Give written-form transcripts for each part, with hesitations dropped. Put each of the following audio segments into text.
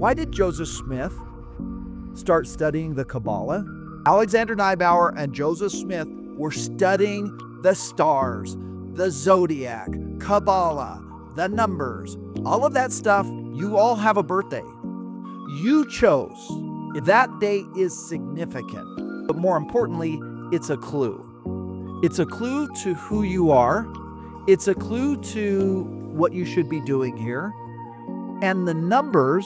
Why did Joseph Smith start studying the Kabbalah? Alexander Neibauer and Joseph Smith were studying the stars, the Zodiac, Kabbalah, the numbers, all of that stuff. You all have a birthday. You chose. That day is significant, but more importantly, it's a clue. It's a clue to who you are. It's a clue to what you should be doing here. And the numbers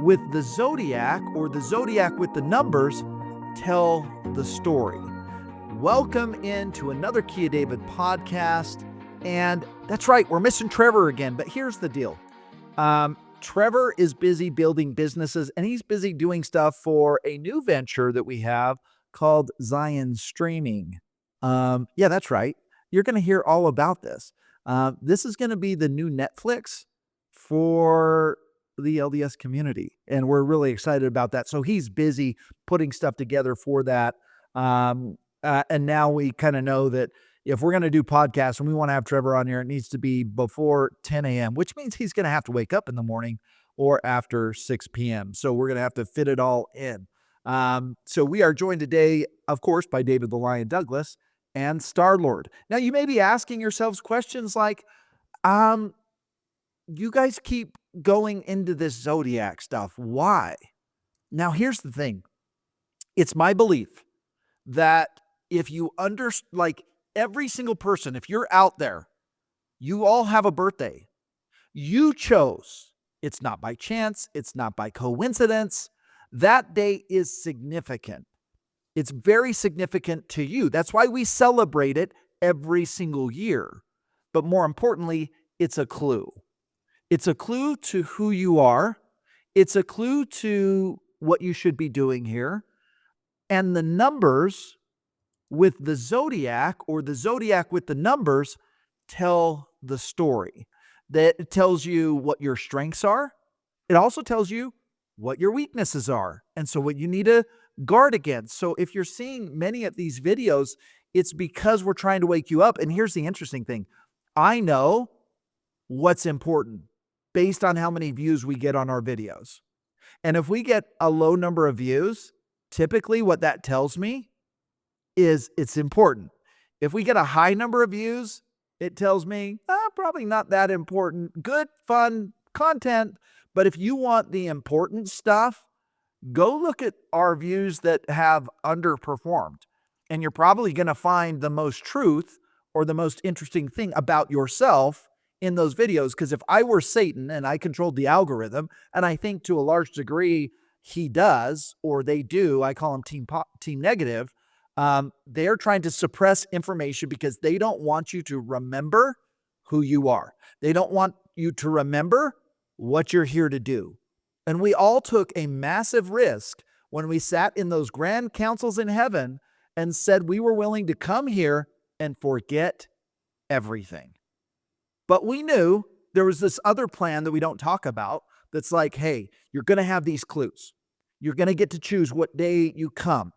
with the Zodiac, or the Zodiac with the numbers, tell the story. Welcome into another Key of David podcast. And that's right, we're missing Trevor again, but here's the deal. Trevor is busy building businesses, and he's busy doing stuff for a new venture that we have called Zion Streaming. Yeah, that's right. You're going to hear all about this. This is going to be the new Netflix for the LDS community, and we're really excited about that. So he's busy putting stuff together for that. And now we kind of know that if we're going to do podcasts and we want to have Trevor on here, it needs to be before 10 a.m., which means he's going to have to wake up in the morning or after 6 p.m. So we're going to have to fit it all in. So we are joined today, of course, by David the Lion Douglas and Star-Lord. Now, you may be asking yourselves questions like, you guys keep going into this Zodiac stuff. Why? Now, here's the thing. It's my belief that if you every single person, if you're out there, you all have a birthday. You chose. It's not by chance. It's not by coincidence. That day is significant. It's very significant to you. That's why we celebrate it every single year. But more importantly, it's a clue. It's a clue to who you are. It's a clue to what you should be doing here. And the numbers with the Zodiac, or the Zodiac with the numbers, tell the story. That it tells you what your strengths are. It also tells you what your weaknesses are, and so what you need to guard against. So if you're seeing many of these videos, it's because we're trying to wake you up. And here's the interesting thing. I know what's important based on how many views we get on our videos. And if we get a low number of views, typically what that tells me is it's important. If we get a high number of views, it tells me probably not that important. Good, fun content. But if you want the important stuff, go look at our views that have underperformed. And you're probably going to find the most truth or the most interesting thing about yourself in those videos. Because if I were Satan and I controlled the algorithm, and I think to a large degree he does, or they do, I call them team negative, they're trying to suppress information because they don't want you to remember who you are. They don't want you to remember what you're here to do. And we all took a massive risk when we sat in those grand councils in heaven and said we were willing to come here and forget everything. But we knew there was this other plan that we don't talk about that's like, hey, you're going to have these clues. You're going to get to choose what day you come.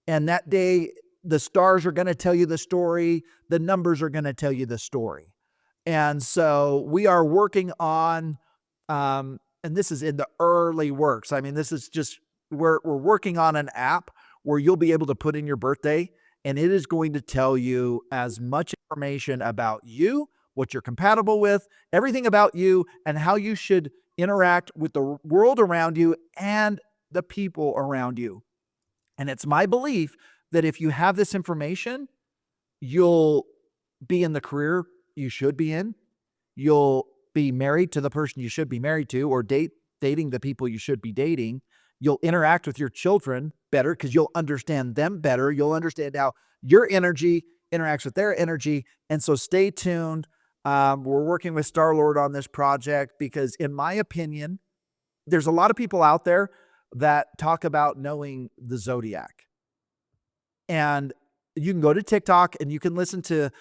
And that day, the stars are going to tell you the story. The numbers are going to tell you the story. And so we are working on, and this is in the early works. I mean, this is just, we're working on an app where you'll be able to put in your birthday, and it is going to tell you as much information about you, what you're compatible with, everything about you, and how you should interact with the world around you and the people around you. And it's my belief that if you have this information, you'll be in the career you should be in. You'll be married to the person you should be married to, or dating the people you should be dating. You'll interact with your children better because you'll understand them better. You'll understand how your energy interacts with their energy. And so stay tuned. We're working with Star-Lord on this project because, in my opinion, there's a lot of people out there that talk about knowing the Zodiac. And you can go to TikTok and you can listen to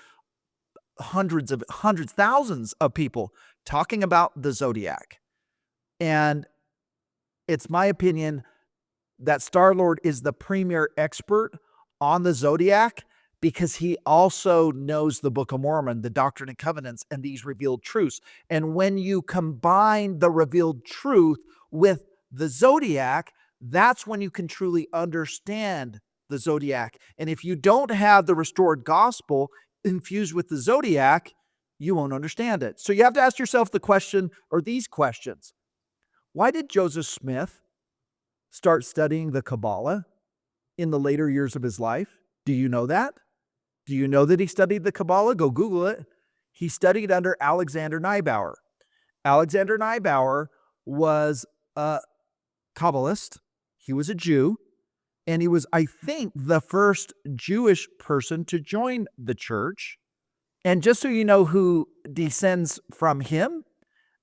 thousands of people talking about the Zodiac. And it's my opinion that Star-Lord is the premier expert on the Zodiac because he also knows the Book of Mormon, the Doctrine and Covenants, and these revealed truths. And when you combine the revealed truth with the zodiac, that's when you can truly understand the zodiac. And if you don't have the restored gospel infused with the zodiac, you won't understand it. So you have to ask yourself the question, or these questions. Why did Joseph Smith start studying the Kabbalah in the later years of his life? Do you know that? Do you know that he studied the Kabbalah? Go Google it. He studied under Alexander Neubauer. Alexander Neubauer was a Kabbalist. He was a Jew, and he was, I think, the first Jewish person to join the church. And just so you know who descends from him,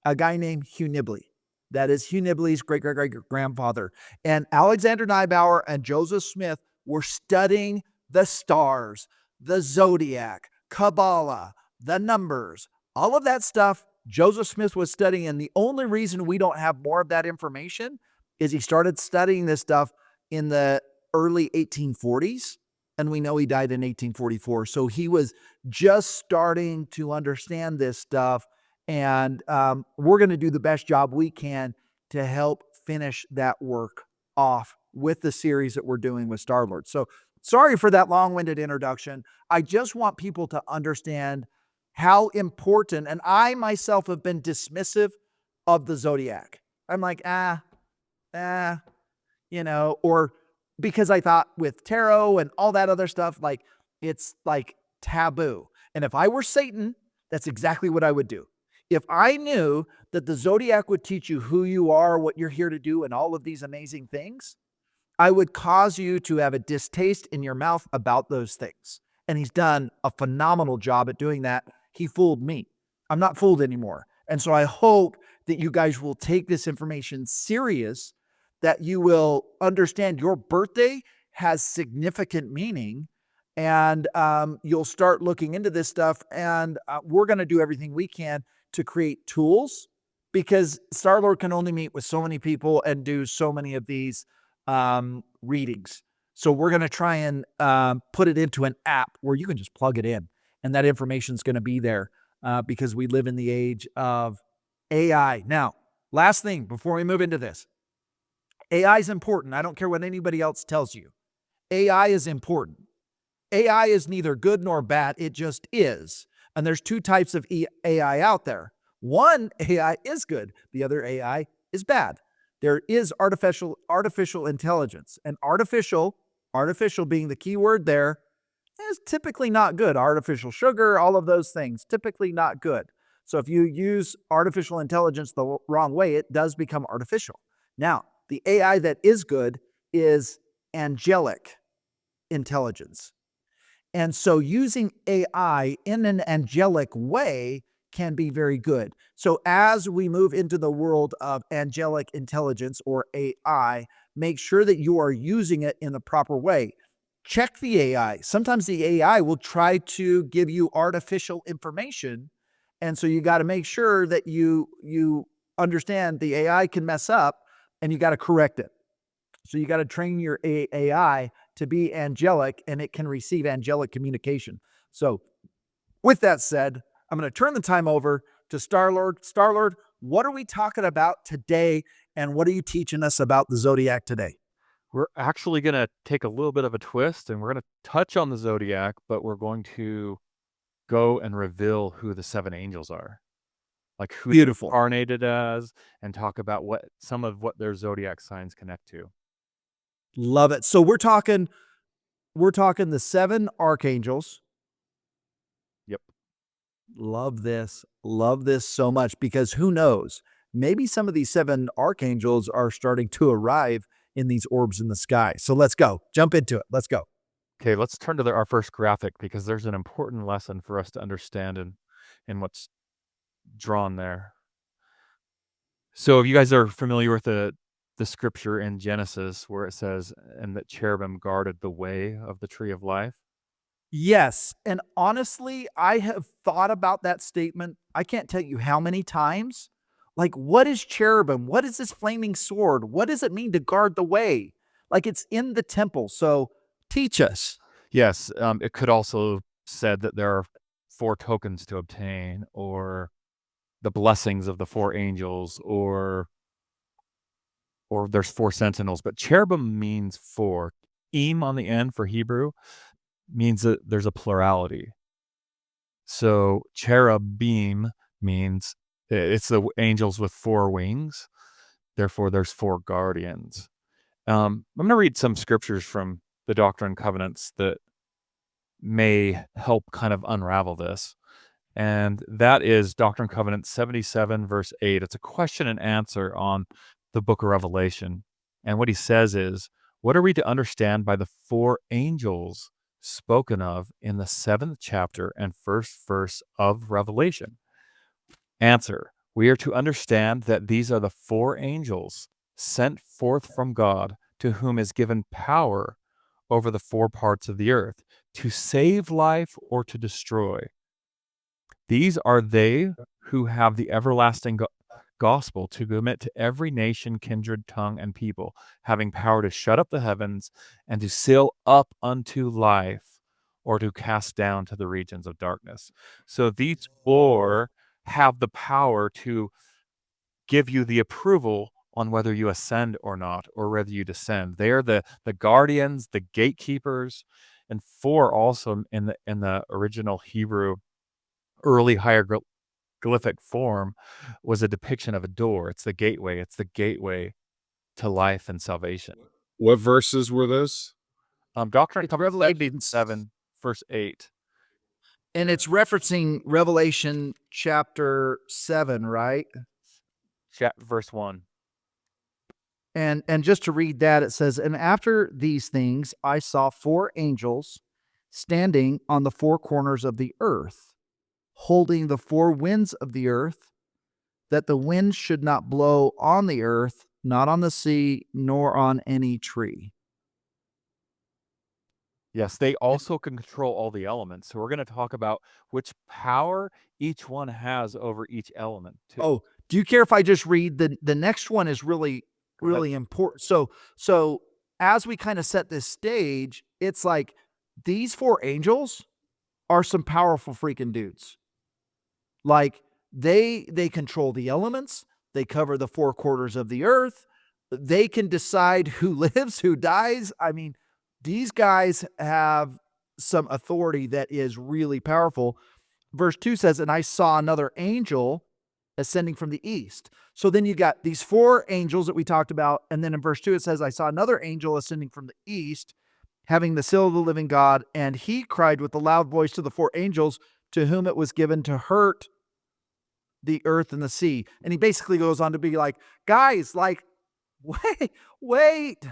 a guy named Hugh Nibley. That is Hugh Nibley's great-great-great-grandfather. And Alexander Neubauer and Joseph Smith were studying the stars, the zodiac, Kabbalah, the numbers, all of that stuff Joseph Smith was studying. And the only reason we don't have more of that information is he started studying this stuff in the early 1840s. And we know he died in 1844. So he was just starting to understand this stuff. And we're going to do the best job we can to help finish that work off with the series that we're doing with Star-Lord. So sorry for that long-winded introduction. I just want people to understand how important, and I myself have been dismissive of the zodiac. I'm like, or because I thought with tarot and all that other stuff, like it's like taboo. And if I were Satan, that's exactly what I would do. If I knew that the zodiac would teach you who you are, what you're here to do, and all of these amazing things, I would cause you to have a distaste in your mouth about those things. And he's done a phenomenal job at doing that. He fooled me. I'm not fooled anymore. And so I hope that you guys will take this information serious, that you will understand your birthday has significant meaning, and you'll start looking into this stuff. And we're going to do everything we can to create tools, because Star-Lord can only meet with so many people and do so many of these readings. So we're going to try and put it into an app where you can just plug it in, and that information is going to be there because we live in the age of AI. Now, last thing before we move into this, AI is important. I don't care what anybody else tells you. AI is important. AI is neither good nor bad. It just is. And there's two types of AI out there. One AI is good. The other AI is bad. There is artificial intelligence. And artificial being the key word there, is typically not good. Artificial sugar, all of those things, typically not good. So if you use artificial intelligence the wrong way, it does become artificial. Now, the AI that is good is angelic intelligence. And so using AI in an angelic way can be very good. So as we move into the world of angelic intelligence, or AI, make sure that you are using it in the proper way. Check the AI. Sometimes the AI will try to give you artificial information. And so you got to make sure that you understand the AI can mess up, and you got to correct it. So you got to train your AI to be angelic, and it can receive angelic communication. So with that said, I'm going to turn the time over to Star-Lord. Star-Lord, what are we talking about today, and what are you teaching us about the Zodiac today? We're actually going to take a little bit of a twist, and we're going to touch on the Zodiac, but we're going to go and reveal who the 7 angels are. Like who they're Beautiful. incarnated as, and talk about some of what their Zodiac signs connect to. Love it. So we're talking the 7 archangels. Yep. Love this so much, because who knows? Maybe some of these 7 archangels are starting to arrive in these orbs in the sky. So let's go. Jump into it. Let's go. Okay, let's turn to our first graphic, because there's an important lesson for us to understand in what's drawn there. So if you guys are familiar with the scripture in Genesis where it says, and that cherubim guarded the way of the tree of life. Yes. And honestly, I have thought about that statement. I can't tell you how many times. Like, what is cherubim? What is this flaming sword? What does it mean to guard the way? Like, it's in the temple. So teach us. Yes, it could also said that there are 4 tokens to obtain, or the blessings of the 4 angels, or or there's 4 sentinels, but cherubim means 4. Im on the end for Hebrew means that there's a plurality. So cherubim means it's the angels with 4 wings. Therefore, there's 4 guardians. I'm going to read some scriptures from the Doctrine and Covenants that may help kind of unravel this. And that is Doctrine and Covenants 77, verse 8. It's a question and answer on the book of Revelation. And what he says is, what are we to understand by the 4 angels spoken of in the 7th chapter and 1st verse of Revelation? Answer, we are to understand that these are the 4 angels sent forth from God, to whom is given power over the 4 parts of the earth, to save life or to destroy. These are they who have the everlasting gospel to commit to every nation, kindred, tongue, and people, having power to shut up the heavens and to seal up unto life or to cast down to the regions of darkness. So these 4 have the power to give you the approval on whether you ascend or not, or whether you descend. They are the guardians, the gatekeepers, and 4 also in the original Hebrew early hieroglyphic form was a depiction of a door. It's the gateway. It's the gateway to life and salvation. What verses were those? Doctrine It's and Covenants 7, verse 8. And it's referencing Revelation chapter 7, right? Verse 1. And just to read that, it says, and after these things, I saw 4 angels standing on the 4 corners of the earth, holding the 4 winds of the earth, that the wind should not blow on the earth, not on the sea, nor on any tree. Yes, they also can control all the elements. So we're going to talk about which power each one has over each element too. Oh, do you care if I just read the next one is really important. So as we kind of set this stage, it's like these 4 angels are some powerful freaking dudes. Like they control the elements, they cover the 4 quarters of the earth, they can decide who lives, who dies. I mean, these guys have some authority that is really powerful. Verse 2 says, and I saw another angel ascending from the east. So then you got these 4 angels that we talked about. And then in verse 2, it says, I saw another angel ascending from the east, having the seal of the living God. And he cried with a loud voice to the 4 angels to whom it was given to hurt the earth and the sea. And he basically goes on to be like, guys, like, wait,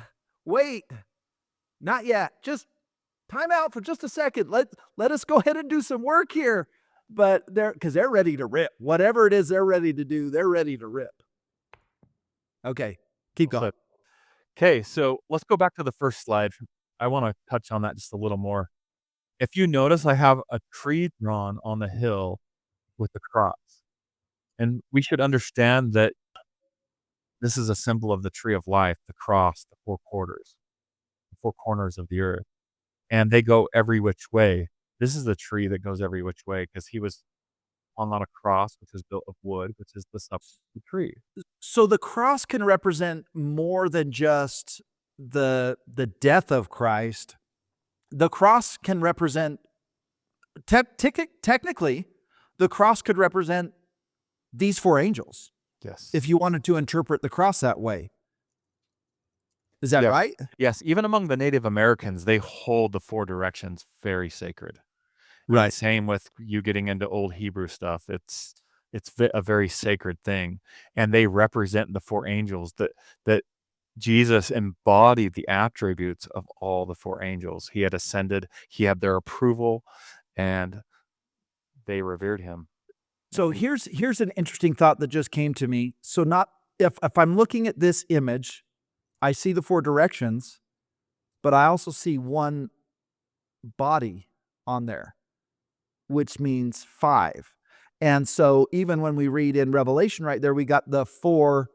not yet. Just time out for just a second. Let us go ahead and do some work here. But they're ready to rip. Whatever it is they're ready to do, they're ready to rip. Okay, keep going. Okay, so let's go back to the first slide. I want to touch on that just a little more. If you notice, I have a tree drawn on the hill with the cross. And we should understand that this is a symbol of the tree of life, the cross, the 4 quarters, the 4 corners of the earth. And they go every which way. This is the tree that goes every which way because he was hung on a cross, which is built of wood, which is the substance of the tree. So the cross can represent more than just the death of Christ. The cross can represent, technically, the cross could represent these 4 angels. Yes. If you wanted to interpret the cross that way. Is that right? Yes. Even among the Native Americans, they hold the 4 directions very sacred. Right. Same with you getting into old Hebrew stuff. It's a very sacred thing. And they represent the 4 angels that Jesus embodied the attributes of all the 4 angels. He had ascended, he had their approval, and they revered him. So here's an interesting thought that just came to me. So not if I'm looking at this image, I see the 4 directions, but I also see one body on there, which means 5. And so even when we read in Revelation right there, we got the 4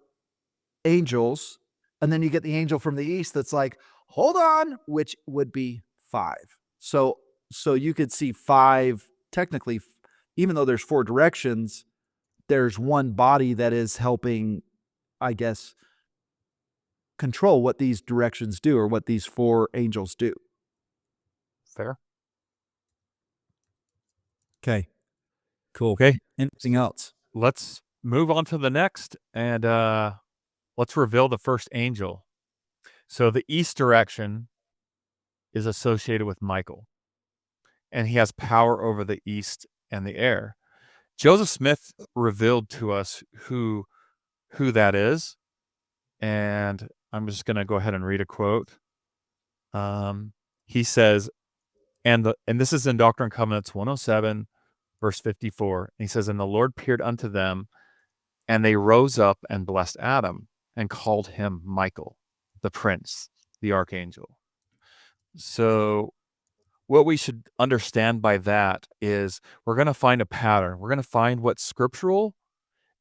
angels, and then you get the angel from the east that's like, hold on, which would be 5. So you could see 5 technically, even though there's 4 directions, there's one body that is helping, I guess, control what these directions do or what these 4 angels do. Fair. Okay. Cool. Okay. Anything else? Let's move on to the next, and let's reveal the first angel. So the east direction is associated with Michael, and he has power over the east and the air. Joseph Smith revealed to us who that is, and I'm just going to go ahead and read a quote. He says, and this is in Doctrine and Covenants 107, verse 54. He says, "And the Lord appeared unto them, and they rose up and blessed Adam, and called him Michael, the prince, the archangel." So what we should understand by that is we're going to find a pattern. We're going to find what's scriptural,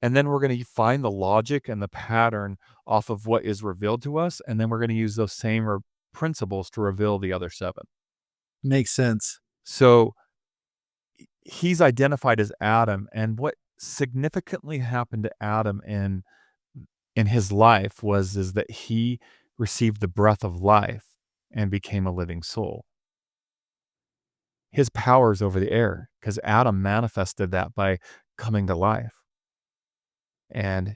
and then we're going to find the logic and the pattern off of what is revealed to us, and then we're going to use those same principles to reveal the other 7. Makes sense. So he's identified as Adam, and what significantly happened to Adam in his life is that he received the breath of life and became a living soul. His powers over the air, because Adam manifested that by coming to life. And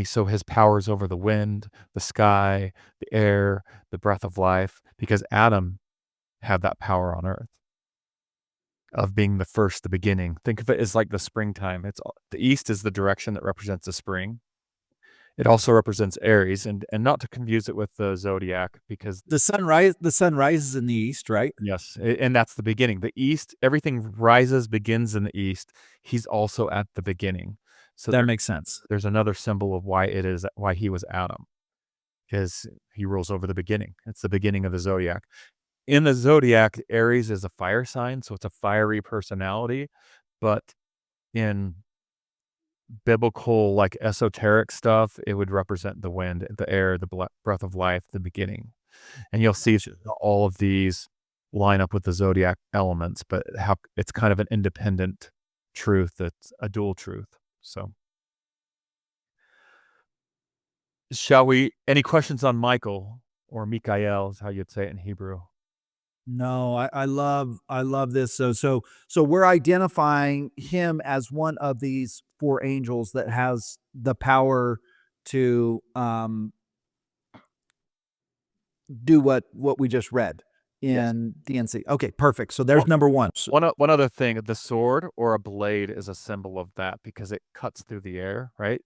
so his powers over the wind, the sky, the air, the breath of life, because Adam had that power on earth of being the first, the beginning. Think of it as like the springtime. The east is the direction that represents the spring. It also represents Aries, and not to confuse it with the Zodiac, because the sun rises in the east, right? Yes, and that's the beginning. The east, everything begins in the east. He's also at the beginning. So that makes sense. There's another symbol of why he was Adam, because he rules over the beginning. It's the beginning of the Zodiac. In the Zodiac, Aries is a fire sign, so it's a fiery personality, but in biblical, like esoteric stuff, it would represent the wind, the air, the breath of life, the beginning. And you'll see all of these line up with the Zodiac elements, but how it's kind of an independent truth. That's a dual truth. So any questions on Michael, or Mikael is how you'd say it in Hebrew? No, I love this. So we're identifying him as one of these 4 angels that has the power to do what we just read in DNC. Okay, perfect. So there's number 1. One other thing, the sword or a blade is a symbol of that because it cuts through the air, right?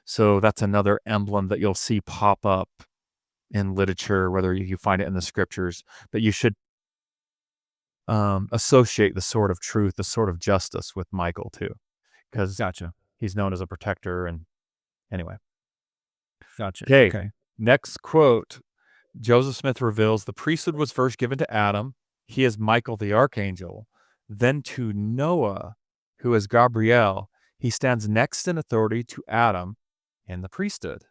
So that's another emblem that you'll see pop up in literature, whether you find it in the scriptures, but you should associate the sword of truth, the sword of justice with Michael too, because he's known as a protector. And anyway. Gotcha. Okay. Next quote. Joseph Smith reveals the priesthood was first given to Adam. He is Michael the archangel. Then to Noah, who is Gabriel. He stands next in authority to Adam in the priesthood.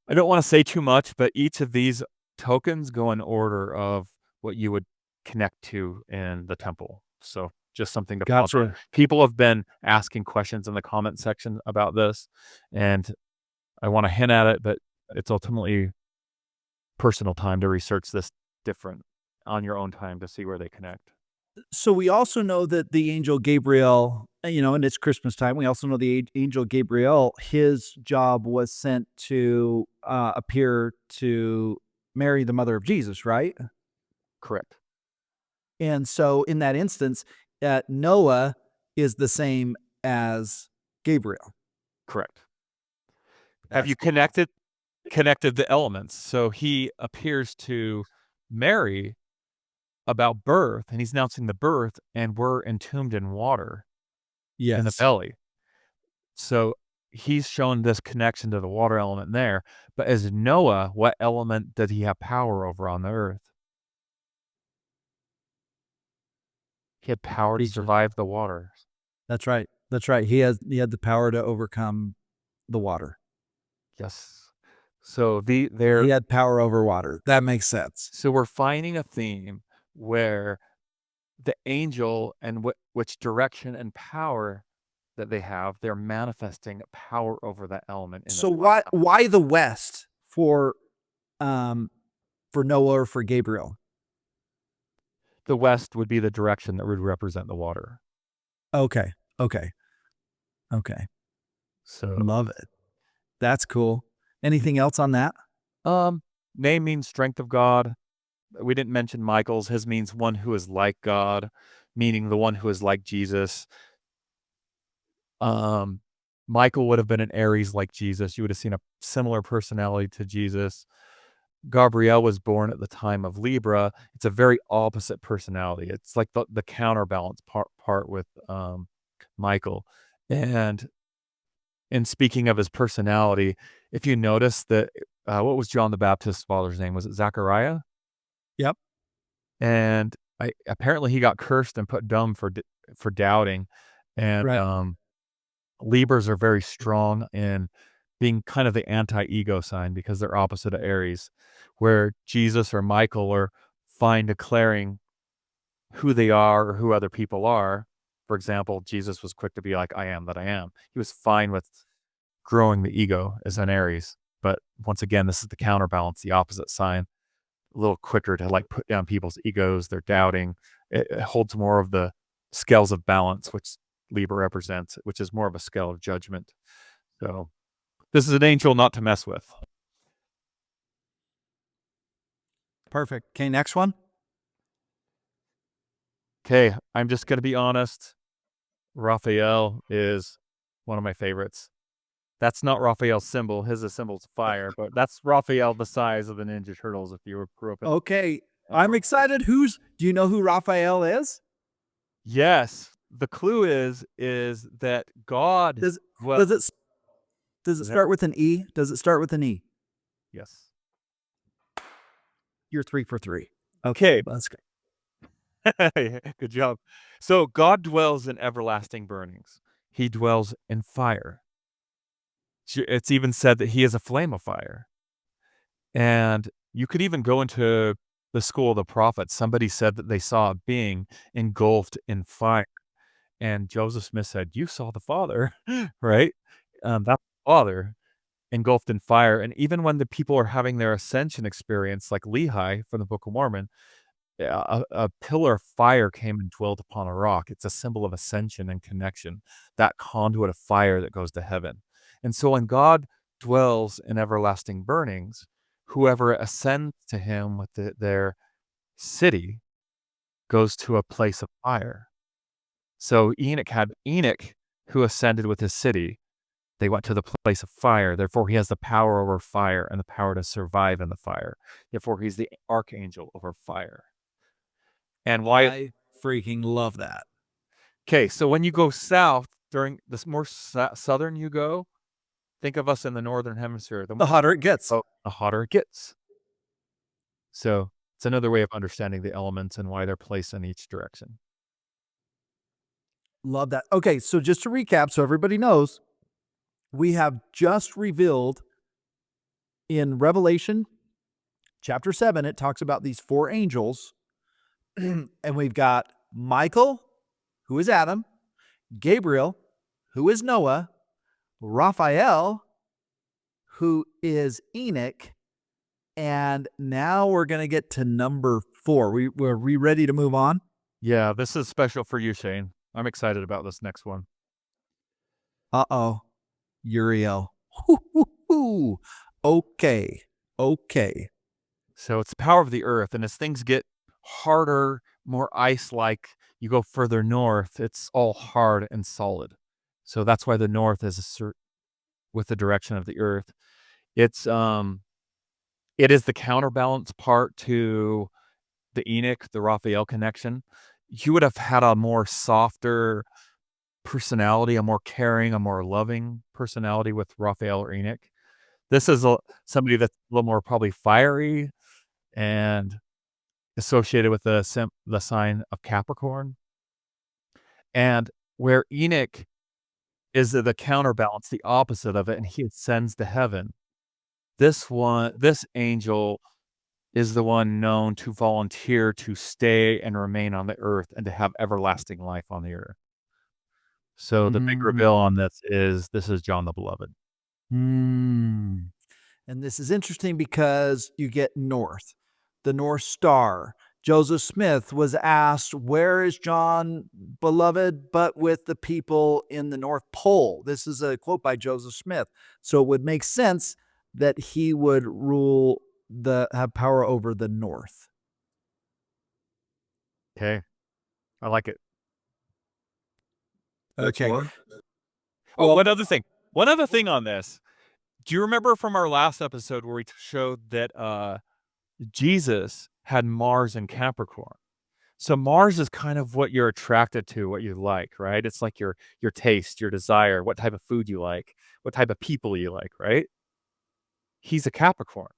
I don't want to say too much, but each of these tokens go in order of what you would connect to in the temple. So just something to ponder. People have been asking questions in the comment section about this, and I want to hint at it, but it's ultimately personal time to research this different on your own time to see where they connect. So we also know that the angel Gabriel, and it's Christmas time, we also know the angel Gabriel, his job was sent to appear to Mary, the mother of Jesus, right? Correct. And so in that instance, Noah is the same as Gabriel. Correct. Have you connected the elements? So he appears to Mary about birth, and he's announcing the birth, and we're entombed in water in the belly. So he's shown this connection to the water element there. But as Noah, what element did he have power over on the earth? He had power to survive the water. That's right. That's right. He had the power to overcome the water. Yes. So he had power over water. That makes sense. So we're finding a theme where the angel and which direction and power that they have, they're manifesting power over that element. So why the West for Noah or for Gabriel? The West would be the direction that would represent the water. Okay. So Love it. That's cool. Anything else on that? name means strength of God. We didn't mention Michael's. His means one who is like God, meaning the one who is like Jesus. Michael would have been an Aries like Jesus. You would have seen a similar personality to Jesus. Gabriel was born at the time of Libra. It's a very opposite personality. It's like the counterbalance part with Michael. And in speaking of his personality, if you notice that, what was John the Baptist's father's name? Was it Zachariah? Yep. And apparently he got cursed and put dumb for doubting. And Right. Libras are very strong in being kind of the anti-ego sign because they're opposite of Aries, where Jesus or Michael are fine declaring who they are or who other people are. For example, Jesus was quick to be like, I am that I am. He was fine with growing the ego as an Aries. But once again, this is the counterbalance, the opposite sign, a little quicker to like put down people's egos, their doubting. It holds more of the scales of balance, which Libra represents, which is more of a scale of judgment. So this is an angel not to mess with. Perfect. Okay, next one. Okay, I'm just going to be honest. Raphael is one of my favorites. That's not Raphael's symbol. His symbol's fire, but that's Raphael the size of the Ninja Turtles if you grew up in. Okay, I'm excited. Do you know who Raphael is? Yes. The clue is that God Does it start with an E? Does it start with an E? Yes. You're 3 for 3. Okay. That's good. Good job. So God dwells in everlasting burnings. He dwells in fire. It's even said that he is a flame of fire. And you could even go into the school of the prophets. Somebody said that they saw a being engulfed in fire. And Joseph Smith said, you saw the Father, right? That's the Father engulfed in fire. And even when the people are having their ascension experience, like Lehi from the Book of Mormon, a pillar of fire came and dwelt upon a rock. It's a symbol of ascension and connection, that conduit of fire that goes to heaven. And so when God dwells in everlasting burnings, whoever ascends to him with their city goes to a place of fire. So Enoch who ascended with his city. They went to the place of fire. Therefore, he has the power over fire and the power to survive in the fire. Therefore, he's the archangel over fire. And why? I freaking love that. Okay, so when you go south, during this more southern you go, think of us in the northern hemisphere. The hotter it gets. The hotter it gets. So it's another way of understanding the elements and why they're placed in each direction. Love that. Okay, so just to recap, so everybody knows, we have just revealed in Revelation chapter 7, it talks about these 4 angels. And we've got Michael, who is Adam, Gabriel, who is Noah, Raphael, who is Enoch, and now we're going to get to number 4. Were we ready to move on? Yeah, this is special for you, Shane. I'm excited about this next one. Uh-oh. Uriel. Okay. So it's the power of the earth, and as things get harder, more ice-like, you go further north, it's all hard and solid. So that's why the north is with the direction of the earth. It is the counterbalance part to the Enoch, the Raphael connection. You would have had a more softer personality, a more caring, a more loving personality with Raphael or Enoch. This is somebody that's a little more probably fiery and associated with the sign of Capricorn. And where Enoch is the counterbalance, the opposite of it, and he ascends to heaven. This angel is the one known to volunteer to stay and remain on the earth and to have everlasting life on the earth. So the big reveal on this is John the Beloved. And this is interesting because you get north, the North Star. Joseph Smith was asked, where is John beloved, but with the people in the North Pole? This is a quote by Joseph Smith. So it would make sense that he would have power over the North. Okay. I like it. Okay. Oh, one other thing on this. Do you remember from our last episode where we showed that Jesus had Mars in Capricorn? So Mars is kind of what you're attracted to, what you like, right? It's like your taste, your desire, what type of food you like, what type of people you like, right? He's a Capricorn.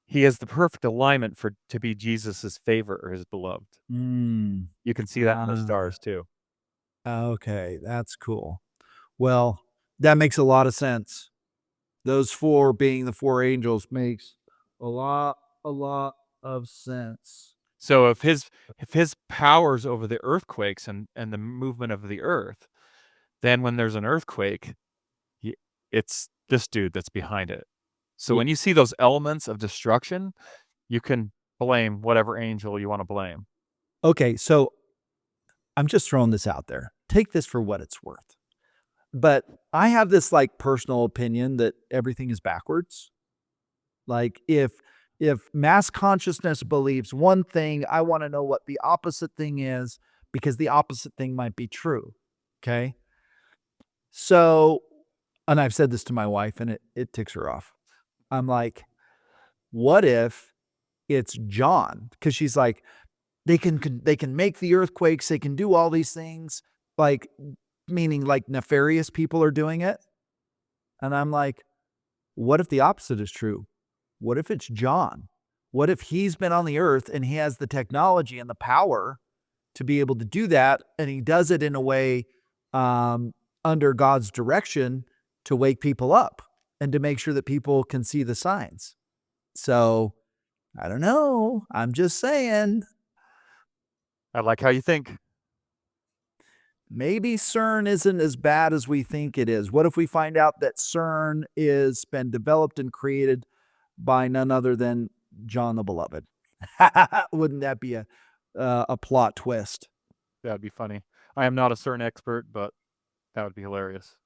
He has the perfect alignment to be Jesus's favorite or his beloved. You can see that in the stars too. Okay, that's cool. Well, that makes a lot of sense. Those four being the four angels makes a lot of sense. So if his powers over the earthquakes and the movement of the earth, then when there's an earthquake, it's this dude that's behind it. So when you see those elements of destruction, you can blame whatever angel you want to blame. Okay, so I'm just throwing this out there. Take this for what it's worth. But I have this like personal opinion that everything is backwards. Like if mass consciousness believes one thing, I want to know what the opposite thing is because the opposite thing might be true. Okay? So, and I've said this to my wife and it ticks her off. I'm like, what if it's John? Because she's like, they can make the earthquakes, they can do all these things, like meaning like nefarious people are doing it. And I'm like, what if the opposite is true? What if it's John? What if he's been on the earth and he has the technology and the power to be able to do that, and he does it in a way under God's direction to wake people up and to make sure that people can see the signs? So I don't know. I'm just saying. I like how you think. Maybe CERN isn't as bad as we think it is. What if we find out that CERN is been developed and created by none other than John the Beloved? Wouldn't that be a plot twist? That'd be funny. I am not a CERN expert, but that would be hilarious.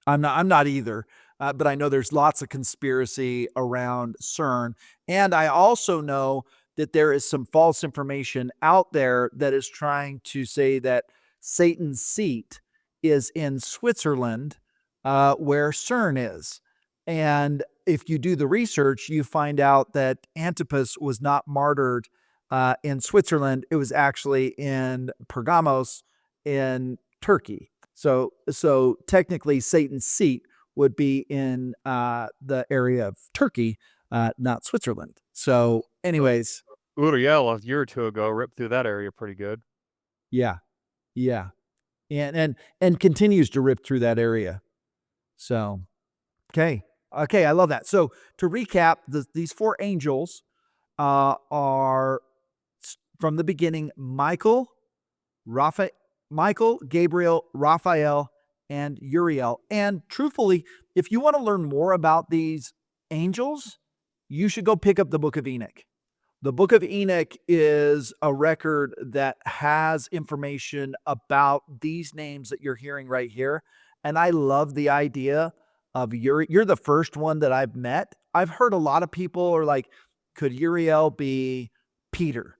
I'm not either, but I know there's lots of conspiracy around CERN, and I also know that there is some false information out there that is trying to say that Satan's seat is in Switzerland, where CERN is. And if you do the research, you find out that Antipas was not martyred in Switzerland. It was actually in Pergamos in Turkey. So technically, Satan's seat would be in the area of Turkey, not Switzerland. So, anyways, Uriel a year or two ago ripped through that area pretty good. yeah, and continues to rip through that area. So, okay, I love that. So to recap, these four angels are from the beginning: Michael, Gabriel, Raphael, and Uriel. And truthfully, if you want to learn more about these angels, you should go pick up the Book of Enoch. The Book of Enoch is a record that has information about these names that you're hearing right here. And I love the idea of you're the first one that I've met. I've heard a lot of people are like, could Uriel be Peter?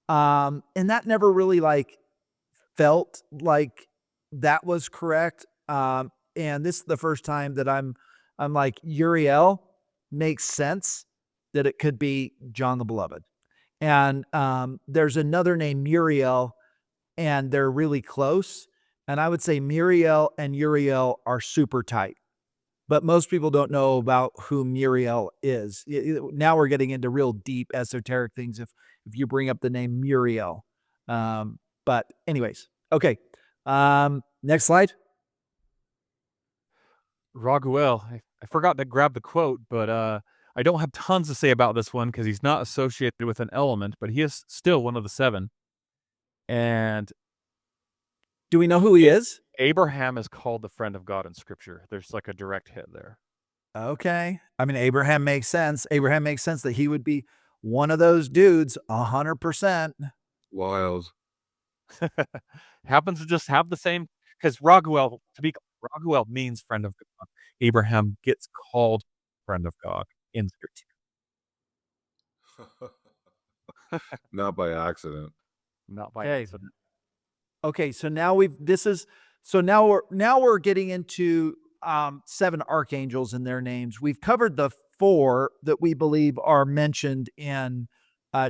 And that never really like felt like that was correct. And this is the first time that I'm like, Uriel makes sense that it could be John the Beloved. And there's another name, Uriel, and they're really close. And I would say Muriel and Uriel are super tight. But most people don't know about who Uriel is. Now we're getting into real deep esoteric things if you bring up the name Uriel. But anyways, okay. Next slide. Raguel, I forgot to grab the quote, but I don't have tons to say about this one because he's not associated with an element, but he is still one of the seven. And do we know who he is? Abraham is called the friend of God in Scripture. There's like a direct hit there. Okay. I mean, Abraham makes sense. Abraham makes sense that he would be one of those dudes, 100%. Wild. Happens to just have the same, because Raguel, Raguel means friend of God. Abraham gets called friend of God in Scripture. Not by accident. Not by Okay. accident. Okay, so now we're getting into 7 archangels and their names. We've covered the 4 that we believe are mentioned in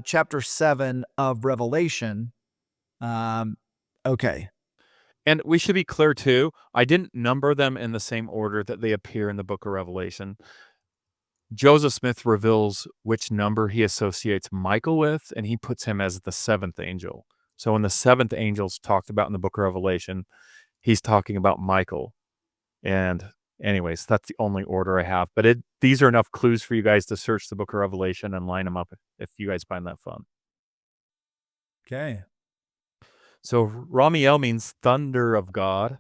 chapter 7 of Revelation. Okay. And we should be clear too, I didn't number them in the same order that they appear in the book of Revelation. Joseph Smith reveals which number he associates Michael with, and he puts him as the 7th angel. So when the 7th angel's talked about in the book of Revelation, he's talking about Michael. And anyways, that's the only order I have. But these are enough clues for you guys to search the book of Revelation and line them up if you guys find that fun. Okay. So Ramiel means thunder of God.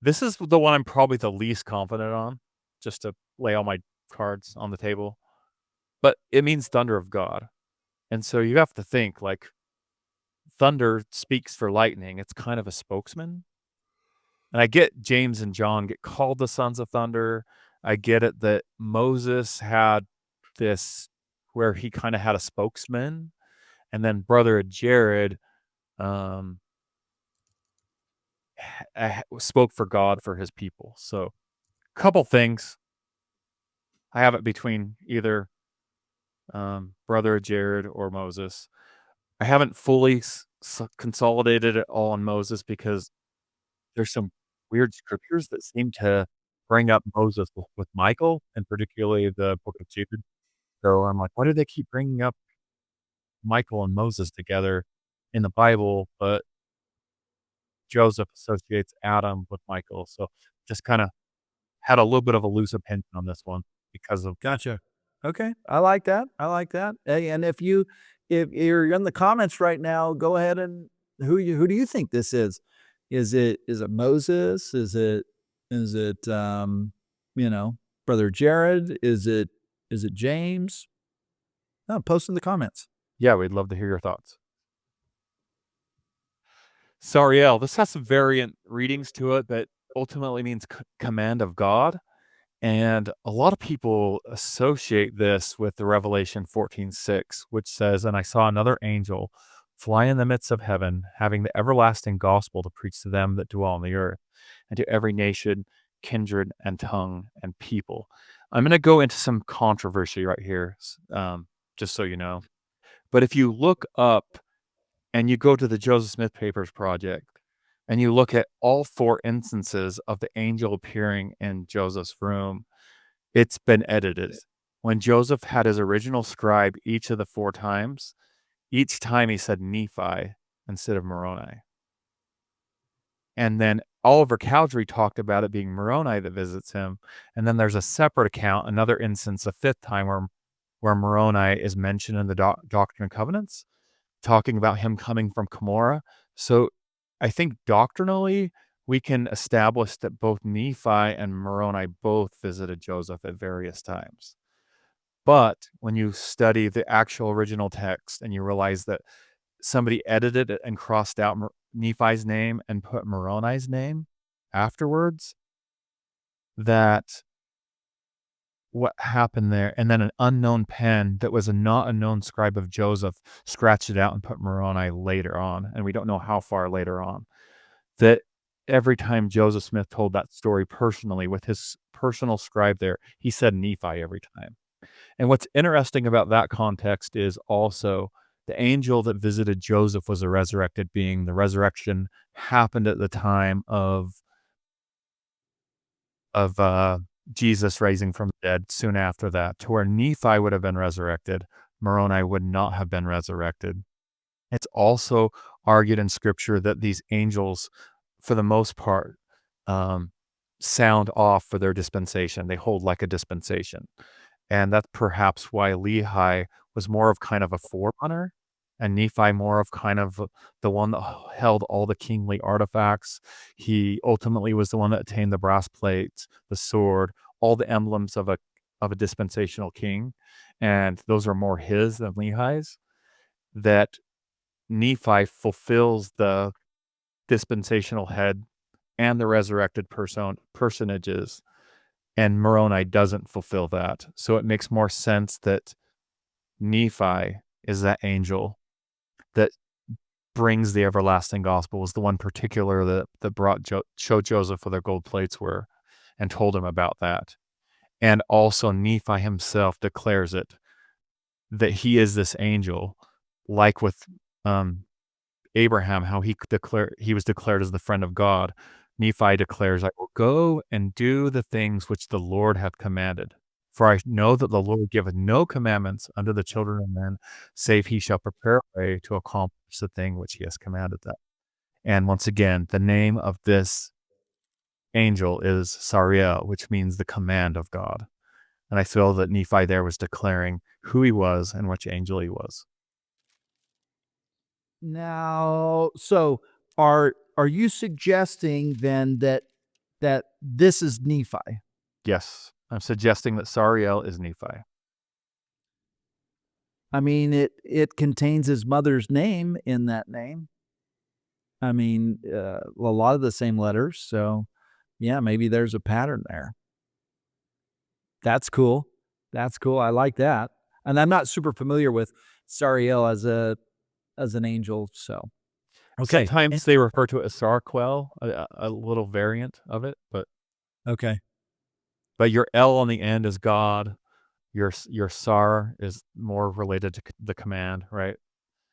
This is the one I'm probably the least confident on, just to lay all my cards on the table. But it means thunder of God. And so you have to think, like, thunder speaks for lightning. It's kind of a spokesman. And I get James and John get called the sons of thunder. I get it that Moses had this where he kind of had a spokesman. And then brother Jared spoke for God for his people. So a couple things. I have it between either brother Jared or Moses. I haven't fully consolidated it all on Moses because there's some weird scriptures that seem to bring up Moses with Michael, and particularly the book of Jude. So I'm like, why do they keep bringing up Michael and Moses together in the Bible, but Joseph associates Adam with Michael? So just kind of had a little bit of a loose opinion on this one because of. Gotcha. Okay. I like that. I like that. Hey, and if you're in the comments right now, go ahead and who do you think this is? Is it Moses? Is it brother Jared? Is it James? Oh, post in the comments. Yeah, we'd love to hear your thoughts. Sariel, this has some variant readings to it, but ultimately means command of God. And a lot of people associate this with the Revelation 14:6, which says, "And I saw another angel fly in the midst of heaven, having the everlasting gospel to preach to them that dwell on the earth, and to every nation, kindred, and tongue, and people." I'm going to go into some controversy right here, just so you know. But if you look up and you go to the Joseph Smith Papers Project, and you look at all 4 instances of the angel appearing in Joseph's room, it's been edited. When Joseph had his original scribe each of the 4 times, each time he said Nephi instead of Moroni. And then Oliver Cowdery talked about it being Moroni that visits him. And then there's a separate account, another instance, a 5th time where Moroni is mentioned in the Doctrine and Covenants, talking about him coming from Cumorah. So I think doctrinally, we can establish that both Nephi and Moroni both visited Joseph at various times. But when you study the actual original text and you realize that somebody edited it and crossed out Nephi's name and put Moroni's name afterwards, that what happened there, and then an unknown pen that was not a known scribe of Joseph scratched it out and put Moroni later on, and we don't know how far later on, that every time Joseph Smith told that story personally with his personal scribe there, he said Nephi every time. And what's interesting about that context is also the angel that visited Joseph was a resurrected being. The resurrection happened at the time of Jesus raising from the dead soon after that, to where Nephi would have been resurrected. Moroni would not have been resurrected. It's also argued in Scripture that these angels, for the most part, sound off for their dispensation. They hold like a dispensation. And that's perhaps why Lehi was more of kind of a forerunner and Nephi more of kind of the one that held all the kingly artifacts. He ultimately was the one that attained the brass plates, the sword, all the emblems of a dispensational king, and those are more his than Lehi's. That Nephi fulfills the dispensational head and the resurrected personages, and Moroni doesn't fulfill that. So it makes more sense that Nephi is that angel that brings the everlasting gospel, is the one particular that brought showed Joseph where their gold plates were and told him about that. And also Nephi himself declares it, that he is this angel, like with Abraham, how he was declared as the friend of God. Nephi declares, I will go and do the things which the Lord hath commanded. For I know that the Lord giveth no commandments unto the children of men, save he shall prepare a way to accomplish the thing which he has commanded them. And once again, the name of this angel is Sariel, which means the command of God. And I feel that Nephi there was declaring who he was and which angel he was. Now, so are you suggesting then that this is Nephi? Yes, I'm suggesting that Sariel is Nephi. I mean, it contains his mother's name in that name. I mean, a lot of the same letters. So, yeah, maybe there's a pattern there. That's cool. That's cool. I like that. And I'm not super familiar with Sariel as an angel. So, okay. Sometimes they refer to it as Sarquel, a little variant of it, but Okay. your L on the end is God. Your Sar is more related to the command, right?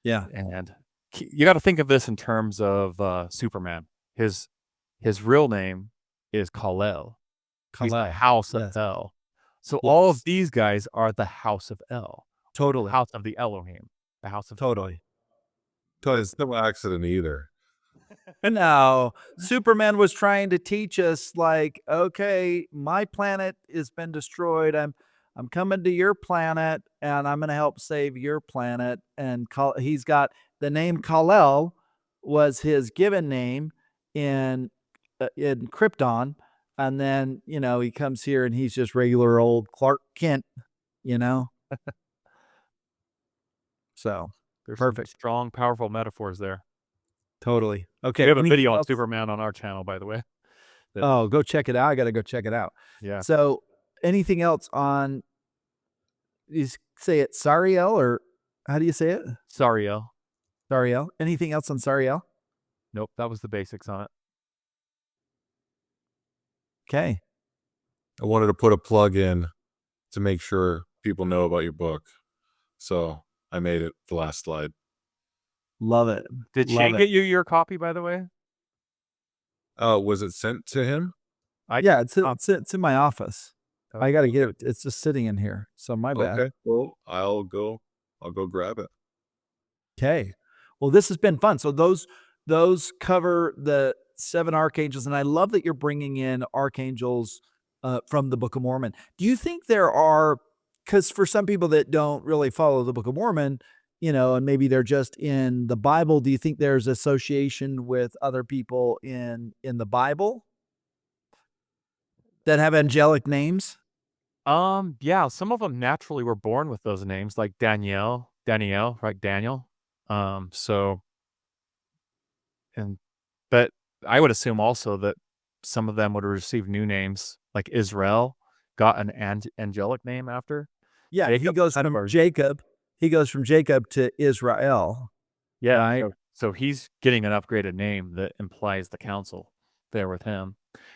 Yeah. And you got to think of this in terms of Superman. His real name is Kal-El. He's the Kal-El. house of Yes. El. So all of Yes. these guys are the house of El, Totally. house of the Elohim, the house of Totally. It's no accident either. No, Superman was trying to teach us, like, okay, my planet has been destroyed. I'm coming to your planet, and I'm going to help save your planet. And he's got the name Kal-El was his given name in Krypton, and then he comes here and he's just regular old Clark Kent, you know. So There's perfect, some strong, powerful metaphors there. totally okay. We have a Anything video on else? Superman on our channel, by the way. Oh, go check it out. I got to go check it out. Yeah. So, anything else on, you say it Sariel, or how do you say it? Sariel. Sariel. Anything else on Sariel? Nope, that was the basics on it. Okay. I wanted to put a plug in to make sure people know about your book. So I made it the last slide. Love it. Did Love Shane it. get you your copy, by the way? Was it sent to him? Yeah, it's in my office. Okay. I got to get it. It's just sitting in here. So my bad. Okay. Well, I'll go grab it. Okay. Well, this has been fun. So those cover the 7 archangels, and I love that you're bringing in archangels from the Book of Mormon. Do you think there are, because for some people that don't really follow the Book of Mormon, and maybe they're just in the Bible, do you think there's association with other people in the Bible that have angelic names? Yeah, some of them naturally were born with those names, like Danielle, right? Daniel. So, but I would assume also that some of them would receive new names, like Israel got an angelic name after. Yeah, he Jacob goes kind of from are- Jacob. He goes from Jacob to Israel. Yeah, Right. so he's getting an upgraded name that implies the council there with him.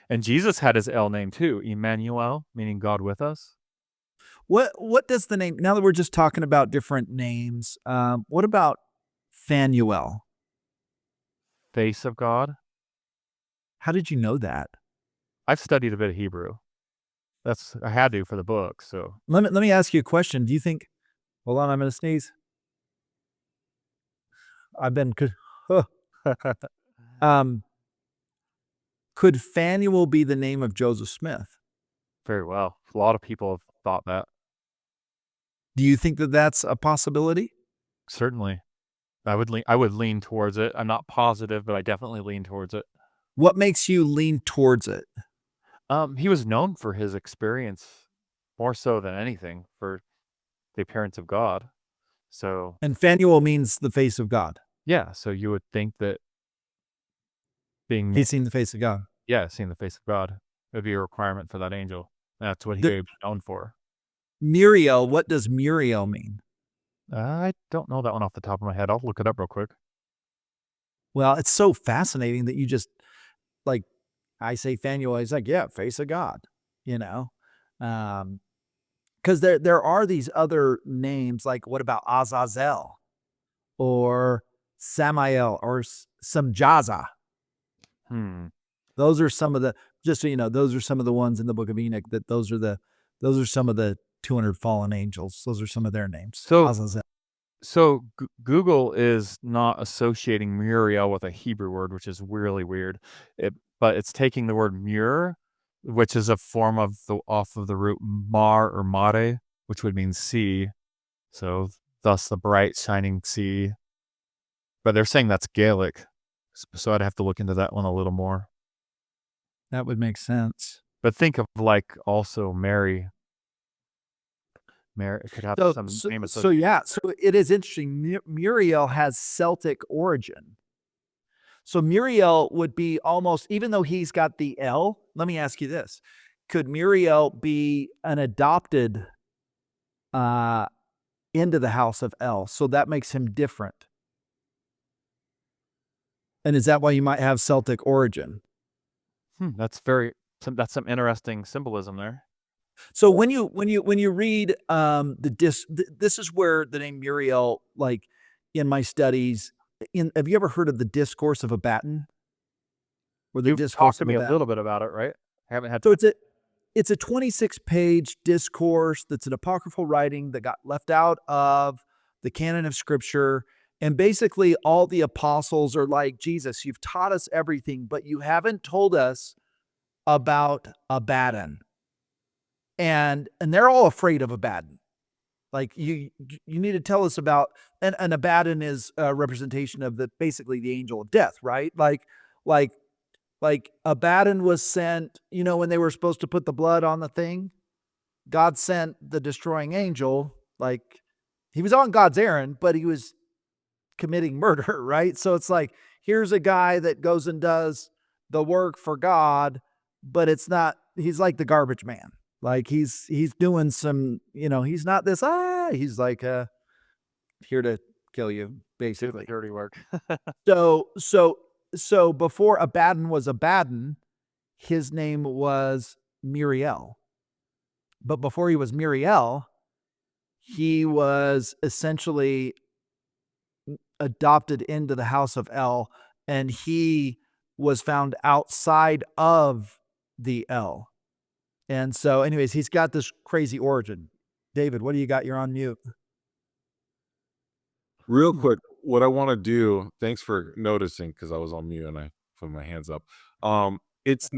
And Jesus had his L name too, Emmanuel, meaning God with us. What does the name, now that we're just talking about different names, what about Phanuel? Face of God. How did you know that? I've studied a bit of Hebrew. I had to for the book, so. Let me ask you a question. Do you think, hold on, I'm going to sneeze. I've been, could Phanuel be the name of Joseph Smith? Very well. A lot of people have thought that. Do you think that that's a possibility? Certainly. I would lean towards it. I'm not positive, but I definitely lean towards it. What makes you lean towards it? He was known for his experience more so than anything for the appearance of God. So And Phanuel means the face of God. yeah, so you would think that being He's seen the face of God. seeing the face of God would be a requirement for that angel. That's what he The- would be known for. Muriel, what does Muriel mean? I don't know that one off the top of my head. I'll look it up real quick. Well, it's so fascinating that you just like I say Phanuel, he's like, yeah, face of God, you know. Because there are these other names, like what about Azazel or Samael or Samjaza? Hmm. Those are some of the just so you know, those are some of the ones in the book of Enoch that those are some of the 200 fallen angels. Those are some of their names. So Azazel. So Google is not associating Muriel with a Hebrew word, which is really weird. But it's taking the word mur, which is a form of off of the root mar or mare, which would mean sea. So thus the bright shining sea. But they're saying that's Gaelic, so I'd have to look into that one a little more. That would make sense. But think of like also Mary. Mary, it could have some name So yeah, so it is interesting. Muriel has Celtic origin. So Muriel would be almost, even though he's got the L, let me ask you this. Could Muriel be an adopted into the house of L? So that makes him different. And is that why you might have Celtic origin? That's some interesting symbolism there. So when you read this is where the name Muriel, like in my studies, have you ever heard of the discourse of Abaddon? Or the You've discourse talked to of me a Abaddon? little bit about it, right? I haven't had. So it's a 26-page discourse that's an apocryphal writing that got left out of the canon of scripture. And basically all the apostles are like, Jesus, you've taught us everything, but you haven't told us about Abaddon. And they're all afraid of Abaddon. Like you need to tell us about, and Abaddon is a representation of basically the angel of death, right? Like Abaddon was sent, when they were supposed to put the blood on the thing, God sent the destroying angel. Like he was on God's errand, but he was committing murder, right? So it's like, here's a guy that goes and does the work for God, but he's like the garbage man. Like he's doing some, he's not this, he's like, here to kill you, Do the basically. dirty work. So before Abaddon was Abaddon, his name was Muriel. But before he was Muriel, he was essentially adopted into the house of El, and he was found outside of the El. And so, anyways, he's got this crazy origin. David, what do you got? You're on mute. Real quick, what I want to do, thanks for noticing because I was on mute and I put my hands up. It's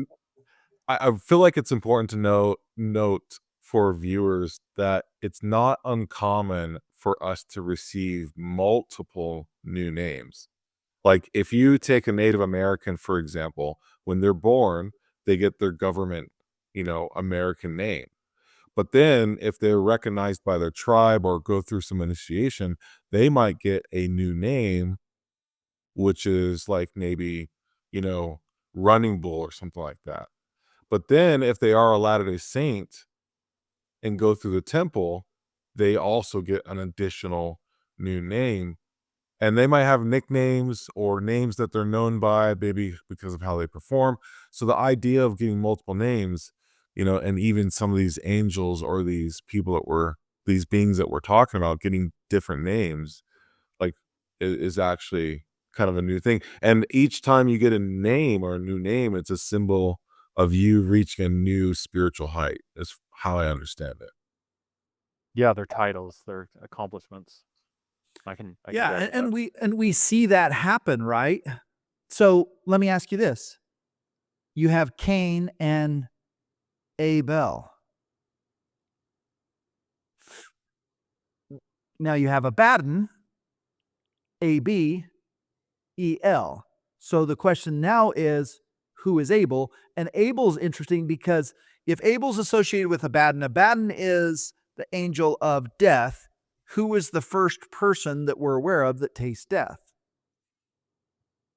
I feel like it's important to note for viewers that it's not uncommon for us to receive multiple new names. Like if you take a Native American, for example, when they're born, they get their government, American name. But then if they're recognized by their tribe or go through some initiation, they might get a new name, which is like maybe, Running Bull or something like that. But then if they are a Latter-day Saint and go through the temple, they also get an additional new name. And they might have nicknames or names that they're known by, maybe because of how they perform. So the idea of getting multiple names, and even some of these angels or these beings that we're talking about getting different names, like is actually kind of a new thing. And each time you get a name or a new name, it's a symbol of you reaching a new spiritual height, is how I understand it. Yeah, their titles, their accomplishments. I can Yeah, get and that. we see that happen, right? So let me ask you this. You have Cain and Abel. Now you have Abaddon A-B-E-L. So the question now is, who is Abel? And Abel's interesting because if Abel's associated with Abaddon is the angel of death, who is the first person that we're aware of that tastes death?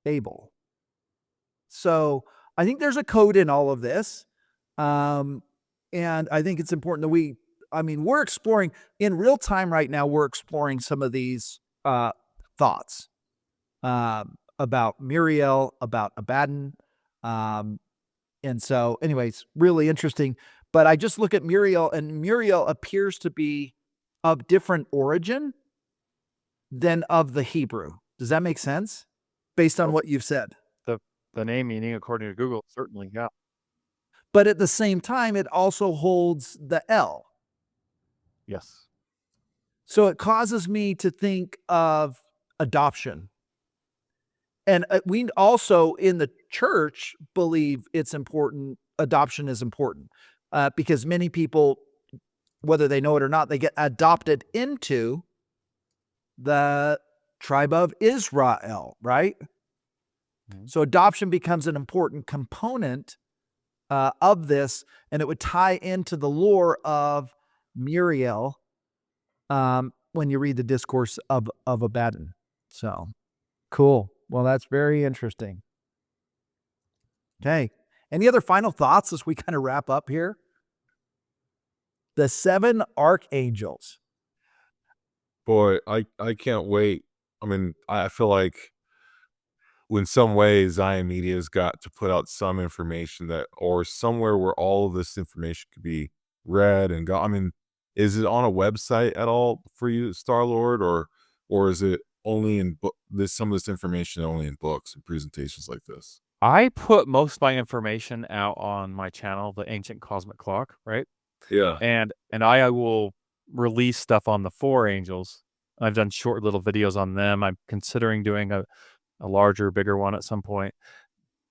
Abel. So I think there's a code in all of this. And I think it's important that we're exploring in real time right now, we're exploring some of these thoughts about Muriel, about Abaddon. And so, anyways, really interesting. But I just look at Muriel, and Muriel appears to be of different origin than of the Hebrew. Does that make sense? Based on what you've said. The name meaning, according to Google, certainly, yeah. But at the same time, it also holds the L. Yes. So it causes me to think of adoption. And we also in the church believe it's important, adoption is important, because many people, whether they know it or not, they get adopted into the tribe of Israel, right? Mhm. So adoption becomes an important component of this, and it would tie into the lore of Muriel when you read the discourse of Abaddon. So cool. Well, that's very interesting. Okay. Any other final thoughts as we kind of wrap up here? The 7 archangels. Boy, I can't wait. I mean, I feel like in some ways Zion Media's got to put out some information that, or somewhere where all of this information could be read and I mean, is it on a website at all for you, Star Lord, or is it only in some of this information only in books and presentations like this? I put most of my information out on my channel, The Ancient Cosmic Clock, right? Yeah. And I will release stuff on the 4 angels. I've done short little videos on them. I'm considering doing a larger, bigger one at some point.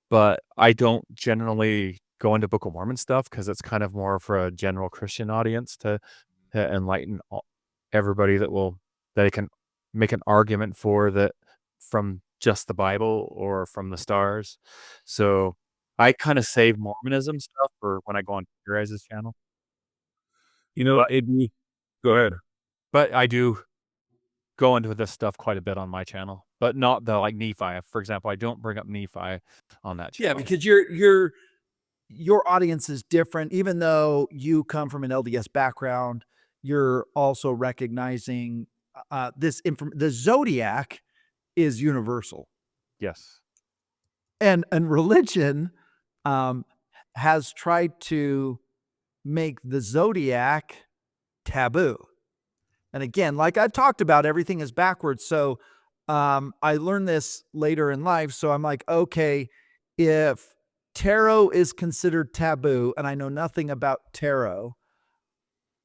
But I don't generally go into Book of Mormon stuff because it's kind of more for a general Christian audience to enlighten everybody that they can make an argument for that from just the Bible or from the stars. So I kind of save Mormonism stuff for when I go on your guys' channel. You know, But it'd be go ahead. but I do go into this stuff quite a bit on my channel, but not the like Nephi. For example, I don't bring up Nephi on that Yeah, channel. because your audience is different. Even though you come from an LDS background, you're also recognizing the Zodiac is universal. Yes. And religion has tried to make the Zodiac taboo. And again, like I've talked about, everything is backwards. So I learned this later in life. So I'm like, okay, if tarot is considered taboo and I know nothing about tarot,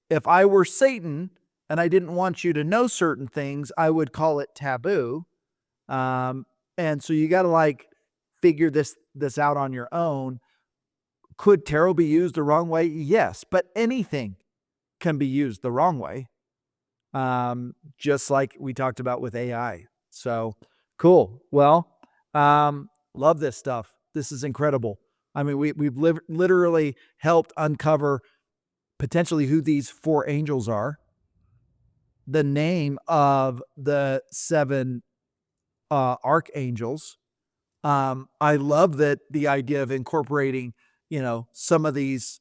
if I were Satan and I didn't want you to know certain things, I would call it taboo. And so you got to like figure this out on your own. Could tarot be used the wrong way? Yes, but anything can be used the wrong way. Just like we talked about with AI. So cool. Well, love this stuff. This is incredible. I mean, we've literally helped uncover potentially who these 4 angels are, the name of the 7 archangels. I love that the idea of incorporating, some of these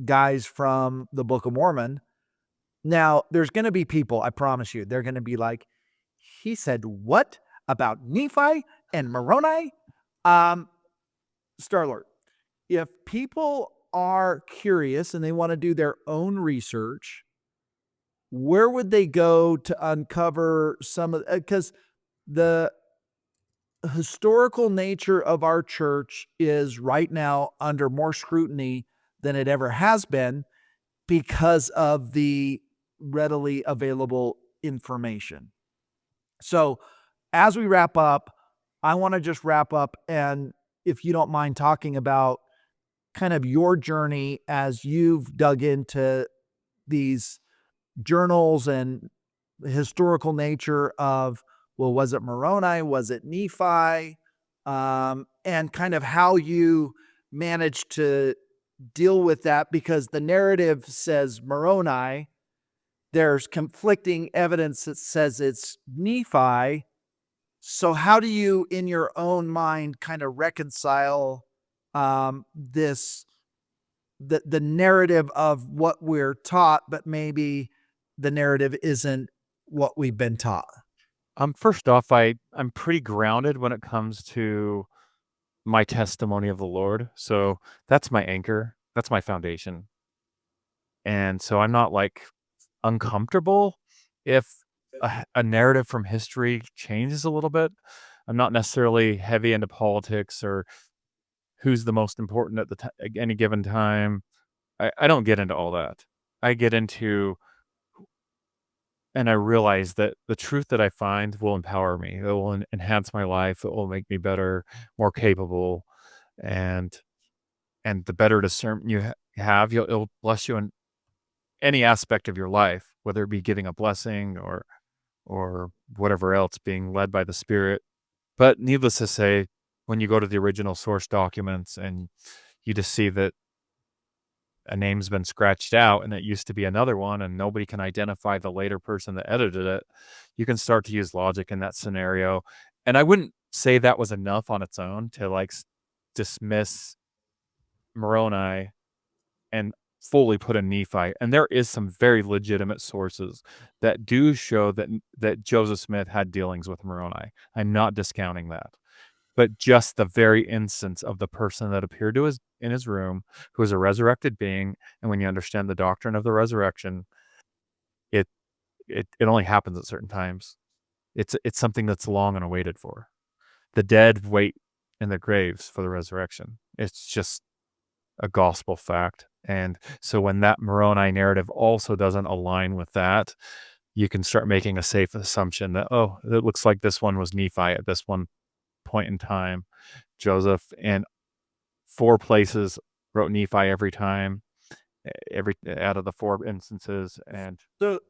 guys from the Book of Mormon. Now, there's going to be people, I promise you, they're going to be like, he said what about Nephi and Moroni? Star-Lord, if people are curious and they want to do their own research, where would they go to uncover some of, because the historical nature of our church is right now under more scrutiny than it ever has been because of the readily available information. So as we wrap up, I want to just wrap up, and if you don't mind talking about kind of your journey as you've dug into these journals and the historical nature of well, was it Moroni? Was it Nephi? And kind of how you managed to deal with that, because the narrative says Moroni. There's conflicting evidence that says it's Nephi. So how do you, in your own mind, kind of reconcile this the narrative of what we're taught, but maybe the narrative isn't what we've been taught? First off, I'm pretty grounded when it comes to my testimony of the Lord. So that's my anchor. That's my foundation. And so I'm not like uncomfortable if a narrative from history changes a little bit. I'm not necessarily heavy into politics or who's the most important at any given time. I don't get into all that. I get into, and I realize that the truth that I find will empower me. It will enhance my life. It will make me better, more capable, and the better discernment you have, it'll bless you in any aspect of your life, whether it be getting a blessing or whatever else, being led by the Spirit. But needless to say, when you go to the original source documents and you just see that a name's been scratched out and it used to be another one and nobody can identify the later person that edited it, you can start to use logic in that scenario. And I wouldn't say that was enough on its own to like dismiss Moroni and fully put in Nephi. And there is some very legitimate sources that do show that Joseph Smith had dealings with Moroni. I'm not discounting that. But just the very instance of the person that appeared to us in his room, who is a resurrected being, and when you understand the doctrine of the resurrection, it only happens at certain times. It's something that's long and awaited for. The dead wait in their graves for the resurrection. It's just a gospel fact. And so when that Moroni narrative also doesn't align with that, you can start making a safe assumption that, oh, it looks like this one was Nephi at this one point in time. Joseph in 4 places wrote Nephi every time, every out of the 4 instances. And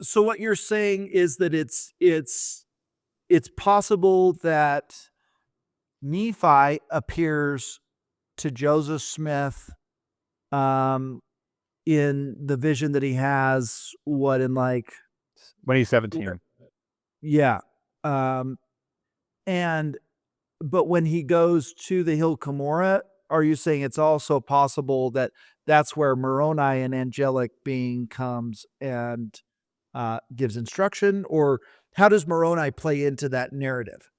So what you're saying is that it's possible that Nephi appears to Joseph Smith in the vision that he has, in like, when he's 17. yeah. And but when he goes to the hill Cumorah, are you saying it's also possible that that's where Moroni, an angelic being, comes and gives instruction? Or how does Moroni play into that narrative?